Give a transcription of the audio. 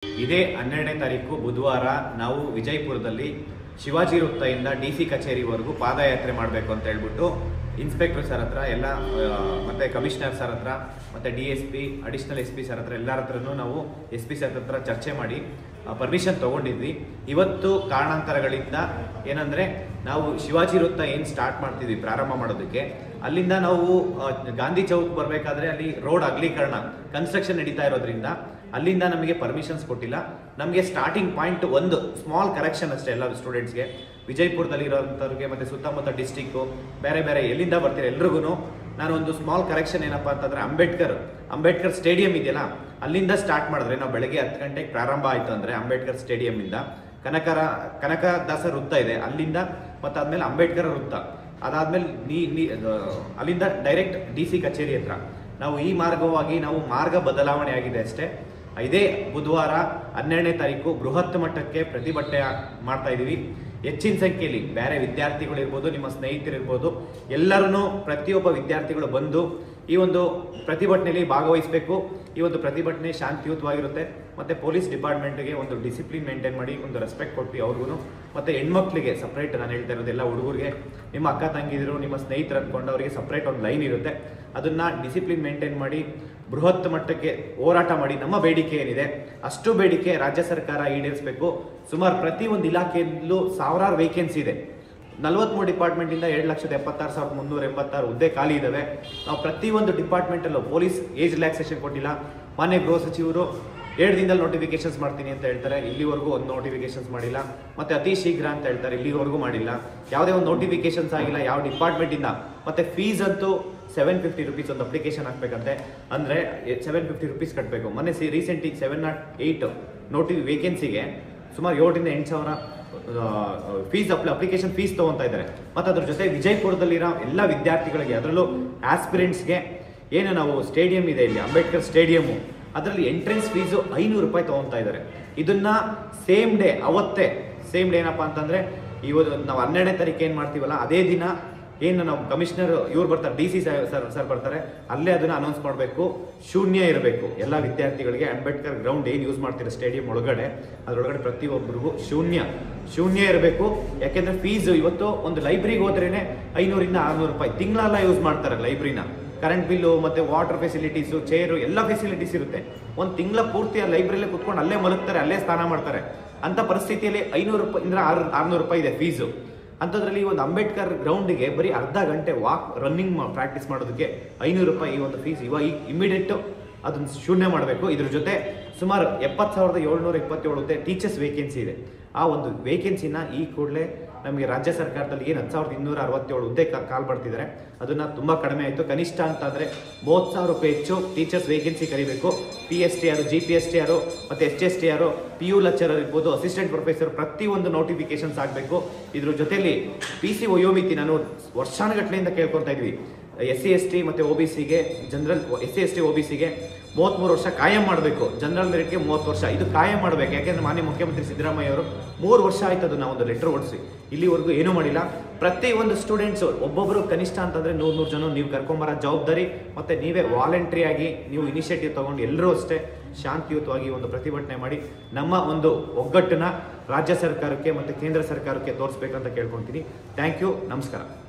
ಇದೇ 12ನೇ ತಾರೀಕು ಬುಧವಾರ ನಾವು ವಿಜಯಪುರದಲ್ಲಿ ಶಿವಾಜಿ ವೃತ್ತದಿಂದ ಡಿಸಿ ಕಚೇರಿವರೆಗೂ ಪಾದಯಾತ್ರೆ ಮಾಡಬೇಕು ಅಂತ ಹೇಳ್ಬಿಟ್ಟು ಇನ್ಸ್ಪೆಕ್ಟರ್ ಸರ್ ಹತ್ರ ಎಲ್ಲ ಮತ್ತೆ ಕಮಿಷನರ್ ಸರ್ ಹತ್ರ ಮತ್ತೆ DSP ಅಡಿಷನಲ್ SP ಸರ್ ಹತ್ರ ಎಲ್ಲರ ಹತ್ರನೂ ನಾವು SP ಸರ್ ಹತ್ರ ಚರ್ಚೆ ಮಾಡಿ ಪರ್ಮಿಷನ್ ತಗೊಂಡಿದ್ವಿ. ಇವತ್ತು ಕಾರಣಾಂತರಗಳಿಂದ ಏನಂದ್ರೆ ನಾವು ಶಿವಾಜಿ ವೃತ್ತ ಏನು ಸ್ಟಾರ್ಟ್ ಮಾಡ್ತಿದ್ವಿ ಪ್ರಾರಂಭ ಮಾಡೋದಕ್ಕೆ, ಅಲ್ಲಿಂದ ನಾವು ಗಾಂಧಿ ಚೌಕ್ ಬರಬೇಕಾದ್ರೆ ಅಲ್ಲಿ ರೋಡ್ ಅಗಲೀಕರಣ ಕನ್ಸ್ಟ್ರಕ್ಷನ್ ನಡೀತಾ ಇರೋದ್ರಿಂದ ಅಲ್ಲಿಂದ ನಮಗೆ ಪರ್ಮಿಷನ್ಸ್ ಕೊಟ್ಟಿಲ್ಲ. ನಮಗೆ ಸ್ಟಾರ್ಟಿಂಗ್ ಪಾಯಿಂಟ್ ಒಂದು ಸ್ಮಾಲ್ ಕರೆಕ್ಷನ್ ಅಷ್ಟೇ ಎಲ್ಲ ಸ್ಟೂಡೆಂಟ್ಸ್ಗೆ, ವಿಜಯಪುರದಲ್ಲಿ ಇರೋಂಥವ್ರಿಗೆ ಮತ್ತು ಸುತ್ತಮುತ್ತ ಡಿಸ್ಟಿಕ್ಕು ಬೇರೆ ಬೇರೆ ಎಲ್ಲಿಂದ ಬರ್ತೀರ ಎಲ್ರಿಗೂ ನಾನು ಒಂದು ಸ್ಮಾಲ್ ಕರೆಕ್ಷನ್ ಏನಪ್ಪ ಅಂತಂದರೆ ಅಂಬೇಡ್ಕರ್ ಸ್ಟೇಡಿಯಂ ಇದೆಯಲ್ಲ ಅಲ್ಲಿಂದ ಸ್ಟಾರ್ಟ್ ಮಾಡಿದ್ರೆ ನಾವು ಬೆಳಗ್ಗೆ 10 ಗಂಟೆಗೆ ಪ್ರಾರಂಭ ಆಯಿತು ಅಂದರೆ ಅಂಬೇಡ್ಕರ್ ಸ್ಟೇಡಿಯಂನಿಂದ ಕನಕದಾಸ ವೃತ್ತ ಇದೆ ಅಲ್ಲಿಂದ, ಮತ್ತು ಆದಮೇಲೆ ಅಂಬೇಡ್ಕರ್ ವೃತ್ತ, ಅದಾದಮೇಲೆ ಅಲ್ಲಿಂದ ಡೈರೆಕ್ಟ್ DC ಕಚೇರಿ ಹತ್ರ ನಾವು ಈ ಮಾರ್ಗವಾಗಿ ನಾವು ಮಾರ್ಗ ಬದಲಾವಣೆ ಆಗಿದೆ ಅಷ್ಟೇ. ಇದೇ ಬುಧವಾರ 12ನೇ ತಾರೀಕು ಬೃಹತ್ ಮಟ್ಟಕ್ಕೆ ಪ್ರತಿಭಟನೆ ಮಾಡ್ತಾ ಇದ್ದೀವಿ. ಹೆಚ್ಚಿನ ಸಂಖ್ಯೆಯಲ್ಲಿ ಬೇರೆ ವಿದ್ಯಾರ್ಥಿಗಳಿರ್ಬೋದು, ನಿಮ್ಮ ಸ್ನೇಹಿತರಿರ್ಬೋದು, ಎಲ್ಲರೂ ಪ್ರತಿಯೊಬ್ಬ ವಿದ್ಯಾರ್ಥಿಗಳು ಬಂದು ಈ ಒಂದು ಪ್ರತಿಭಟನೆಯಲ್ಲಿ ಭಾಗವಹಿಸಬೇಕು. ಈ ಒಂದು ಪ್ರತಿಭಟನೆ ಶಾಂತಿಯುತವಾಗಿರುತ್ತೆ ಮತ್ತು ಪೊಲೀಸ್ ಡಿಪಾರ್ಟ್ಮೆಂಟ್ಗೆ ಒಂದು ಡಿಸಿಪ್ಲಿನ್ ಮೇಂಟೈನ್ ಮಾಡಿ ಒಂದು ರೆಸ್ಪೆಕ್ಟ್ ಕೊಟ್ಟು ಅವ್ರಿಗೂ, ಮತ್ತು ಹೆಣ್ಮಕ್ಳಿಗೆ ಸಪ್ರೇಟ್ ನಾನು ಹೇಳ್ತಾ ಇರೋದು ಎಲ್ಲ ಹುಡುಗರಿಗೆ ನಿಮ್ಮ ಅಕ್ಕ ತಂಗಿದ್ರು ನಿಮ್ಮ ಸ್ನೇಹಿತರು ಅಂದ್ಕೊಂಡು ಅವರಿಗೆ ಸಪ್ರೇಟ್ ಒಂದು ಲೈನ್ ಇರುತ್ತೆ, ಅದನ್ನು ಡಿಸಿಪ್ಲಿನ್ ಮೇಂಟೈನ್ ಮಾಡಿ ಬೃಹತ್ ಮಟ್ಟಕ್ಕೆ ಹೋರಾಟ ಮಾಡಿ ನಮ್ಮ ಬೇಡಿಕೆ ಏನಿದೆ ಅಷ್ಟು ಬೇಡಿಕೆ ರಾಜ್ಯ ಸರ್ಕಾರ ಈಡೇರಿಸಬೇಕು. ಸುಮಾರು ಪ್ರತಿಯೊಂದು ಇಲಾಖೆಯಲ್ಲೂ ಸಾವಿರಾರು ವೇಕೆನ್ಸಿ ಇದೆ. 43 ಡಿಪಾರ್ಟ್ಮೆಂಟಿಂದ 7,76,386 ಹುದ್ದೆ ಖಾಲಿ ಇದ್ದಾವೆ. ನಾವು ಪ್ರತಿಯೊಂದು ಡಿಪಾರ್ಟ್ಮೆಂಟಲ್ಲೂ ಪೊಲೀಸ್ ಏಜ್ ರಿಲ್ಯಾಕ್ಸೇಷನ್ ಕೊಟ್ಟಿಲ್ಲ. ಮಾನ್ಯ ಗೃಹ ಸಚಿವರು 7 ದಿನದಲ್ಲಿ ನೋಟಿಫಿಕೇಶನ್ಸ್ ಮಾಡ್ತೀನಿ ಅಂತ ಹೇಳ್ತಾರೆ, ಇಲ್ಲಿವರೆಗೂ ಒಂದು ನೋಟಿಫಿಕೇಶನ್ಸ್ ಮಾಡಿಲ್ಲ. ಮತ್ತು ಅತಿ ಶೀಘ್ರ ಅಂತ ಹೇಳ್ತಾರೆ, ಇಲ್ಲಿವರೆಗೂ ಮಾಡಿಲ್ಲ. ಯಾವುದೇ ಒಂದು ನೋಟಿಫಿಕೇಶನ್ಸ್ ಆಗಿಲ್ಲ ಯಾವ ಡಿಪಾರ್ಟ್ಮೆಂಟಿಂದ. ಮತ್ತು ಫೀಸ್ ಅಂತೂ 750 ರುಪೀಸ್ ಒಂದು ಅಪ್ಲಿಕೇಶನ್ ಹಾಕಬೇಕಂತೆ, ಅಂದರೆ 750 ರುಪೀಸ್ ಕಟ್ಟಬೇಕು. ಮೊನ್ನೆ ರೀಸೆಂಟಿಗೆ 708 ವೇಕೆನ್ಸಿಗೆ ಸುಮಾರು 7,000 ರಿಂದ 8,000 ಫೀಸ್ ಅಪ್ಲಿಕೇಶನ್ ಫೀಸ್ ತೊಗೊತಾ ಇದ್ದಾರೆ. ಮತ್ತು ಅದ್ರ ಜೊತೆ ವಿಜಯಪುರದಲ್ಲಿರೋ ಎಲ್ಲ ವಿದ್ಯಾರ್ಥಿಗಳಿಗೆ, ಅದರಲ್ಲೂ ಆಸ್ಪಿರೆಂಟ್ಸ್ಗೆ ಏನು ನಾವು ಸ್ಟೇಡಿಯಂ ಇದೆ ಇಲ್ಲಿ ಅಂಬೇಡ್ಕರ್ ಸ್ಟೇಡಿಯಮ್ಮು, ಅದರಲ್ಲಿ ಎಂಟ್ರೆನ್ಸ್ ಫೀಸು 500 ರೂಪಾಯಿ ತೊಗೊತಾ ಇದ್ದಾರೆ. ಇದನ್ನ ಸೇಮ್ ಡೇ ಏನಪ್ಪ ಅಂತಂದರೆ ಇವತ್ತು ನಾವು 12ನೇ ತಾರೀಕು ಏನು ಮಾಡ್ತೀವಲ್ಲ ಅದೇ ದಿನ ಏನು ನಾವು ಕಮಿಷನರ್ ಇವ್ರು ಬರ್ತಾರೆ, DC ಸರ್ ಬರ್ತಾರೆ, ಅಲ್ಲೇ ಅದನ್ನು ಅನೌನ್ಸ್ ಮಾಡಬೇಕು. ಶೂನ್ಯ ಇರಬೇಕು ಎಲ್ಲ ವಿದ್ಯಾರ್ಥಿಗಳಿಗೆ. ಅಂಬೇಡ್ಕರ್ ಗ್ರೌಂಡ್ ಏನು ಯೂಸ್ ಮಾಡ್ತೀರಾ ಸ್ಟೇಡಿಯಂ ಒಳಗಡೆ, ಅದರೊಳಗಡೆ ಪ್ರತಿಯೊಬ್ಬರಿಗೂ ಶೂನ್ಯ ಇರಬೇಕು. ಯಾಕೆಂದರೆ ಫೀಸು ಇವತ್ತು ಒಂದು ಲೈಬ್ರರಿಗೆ ಹೋದ್ರೇ 500 ರಿಂದ 600 ರೂಪಾಯಿ ತಿಂಗಳೆಲ್ಲ ಯೂಸ್ ಮಾಡ್ತಾರೆ ಲೈಬ್ರರಿನ. ಕರೆಂಟ್ ಬಿಲ್ಲು ಮತ್ತು ವಾಟರ್ ಫೆಸಿಲಿಟೀಸು, ಚೇರು ಎಲ್ಲ ಫೆಸಿಲಿಟೀಸ್ ಇರುತ್ತೆ. ಒಂದು ತಿಂಗಳ ಪೂರ್ತಿ ಆ ಲೈಬ್ರರಿಲೇ ಕುತ್ಕೊಂಡು ಅಲ್ಲೇ ಮಲಗ್ತಾರೆ, ಅಲ್ಲೇ ಸ್ನಾನ ಮಾಡ್ತಾರೆ. ಅಂಥ ಪರಿಸ್ಥಿತಿಯಲ್ಲಿ 500 ರೂಪಾಯಿ ಇಂದ 600 ರೂಪಾಯಿ ಇದೆ ಫೀಸು. ಅಂಥದ್ರಲ್ಲಿ ಒಂದು ಅಂಬೇಡ್ಕರ್ ಗ್ರೌಂಡಿಗೆ ಬರೀ ಅರ್ಧ ಗಂಟೆ ರನ್ನಿಂಗ್ ಪ್ರಾಕ್ಟೀಸ್ ಮಾಡೋದಕ್ಕೆ 500 ರೂಪಾಯಿ ಈ ಒಂದು ಫೀಸ್ ಇವಾಗ ಇಮಿಡಿಯೇಟ್ ಅದನ್ನು ಶೂನ್ಯ ಮಾಡಬೇಕು. ಇದ್ರ ಜೊತೆ ಸುಮಾರು 70,727 ಹುದ್ದೆ ಟೀಚರ್ಸ್ ವೇಕೆನ್ಸಿ ಇದೆ. ಆ ಒಂದು ವೇಕೆನ್ಸಿನ ಈ ಕೂಡಲೇ ನಮಗೆ ರಾಜ್ಯ ಸರ್ಕಾರದಲ್ಲಿ ಏನು 10,267 ಹುದ್ದೆ ಕಾಲ್ ಬರ್ತಿದ್ದಾರೆ, ಅದನ್ನು ತುಂಬ ಕಡಿಮೆ ಆಯಿತು. ಕನಿಷ್ಠ ಅಂತಂದರೆ 30,000 ರೂಪಾಯಿ ಹೆಚ್ಚು ಟೀಚರ್ಸ್ ವೇಕೆನ್ಸಿ ಕರಿಬೇಕು. PSTR, GPSTR ಮತ್ತು STR, PU ಲೆಕ್ಚರರ್ ಇರ್ಬೋದು, ಅಸಿಸ್ಟೆಂಟ್ ಪ್ರೊಫೆಸರ್, ಪ್ರತಿಯೊಂದು ನೋಟಿಫಿಕೇಶನ್ಸ್ ಆಗಬೇಕು. ಇದ್ರ ಜೊತೆಯಲ್ಲಿ PC ವಯೋಮಿತಿ ನಾನು ವರ್ಷಾನುಗಟ್ಟಲೆಯಿಂದ ಕೇಳ್ಕೊತಾ ಇದ್ವಿ. SC ST ಮತ್ತು OBCಗೆ ಜನರಲ್ SC ST OBCಗೆ 33 ವರ್ಷ ಕಾಯಂ ಮಾಡಬೇಕು, ಜನರಲ್ ಮೆರಿಟ್ಗೆ 30 ವರ್ಷ ಇದು ಕಾಯಂ ಮಾಡಬೇಕು. ಯಾಕೆಂದರೆ ಮಾನ್ಯ ಮುಖ್ಯಮಂತ್ರಿ ಸಿದ್ದರಾಮಯ್ಯ ಅವರು 3 ವರ್ಷ ಆಯ್ತು ಅದನ್ನು ಒಂದು ಲೆಟರ್ ಓಡಿಸಿ, ಇಲ್ಲಿವರೆಗೂ ಏನೂ ಮಾಡಿಲ್ಲ. ಪ್ರತಿಯೊಂದು ಸ್ಟೂಡೆಂಟ್ಸು ಒಬ್ಬೊಬ್ಬರು ಕನಿಷ್ಠ ಅಂತಂದರೆ 100 ಜನ ನೀವು ಕರ್ಕೊಂಬರೋ ಜವಾಬ್ದಾರಿ, ಮತ್ತು ನೀವೇ ವಾಲಂಟ್ರಿಯಾಗಿ ನೀವು ಇನಿಷಿಯೇಟಿವ್ ತೊಗೊಂಡು ಎಲ್ಲರೂ ಅಷ್ಟೇ ಶಾಂತಿಯುತವಾಗಿ ಒಂದು ಪ್ರತಿಭಟನೆ ಮಾಡಿ ನಮ್ಮ ಒಂದು ಒಗ್ಗಟ್ಟನ್ನು ರಾಜ್ಯ ಸರ್ಕಾರಕ್ಕೆ ಮತ್ತು ಕೇಂದ್ರ ಸರ್ಕಾರಕ್ಕೆ ತೋರಿಸ್ಬೇಕಂತ ಕೇಳ್ಕೊತೀನಿ. ಥ್ಯಾಂಕ್ ಯು, ನಮಸ್ಕಾರ.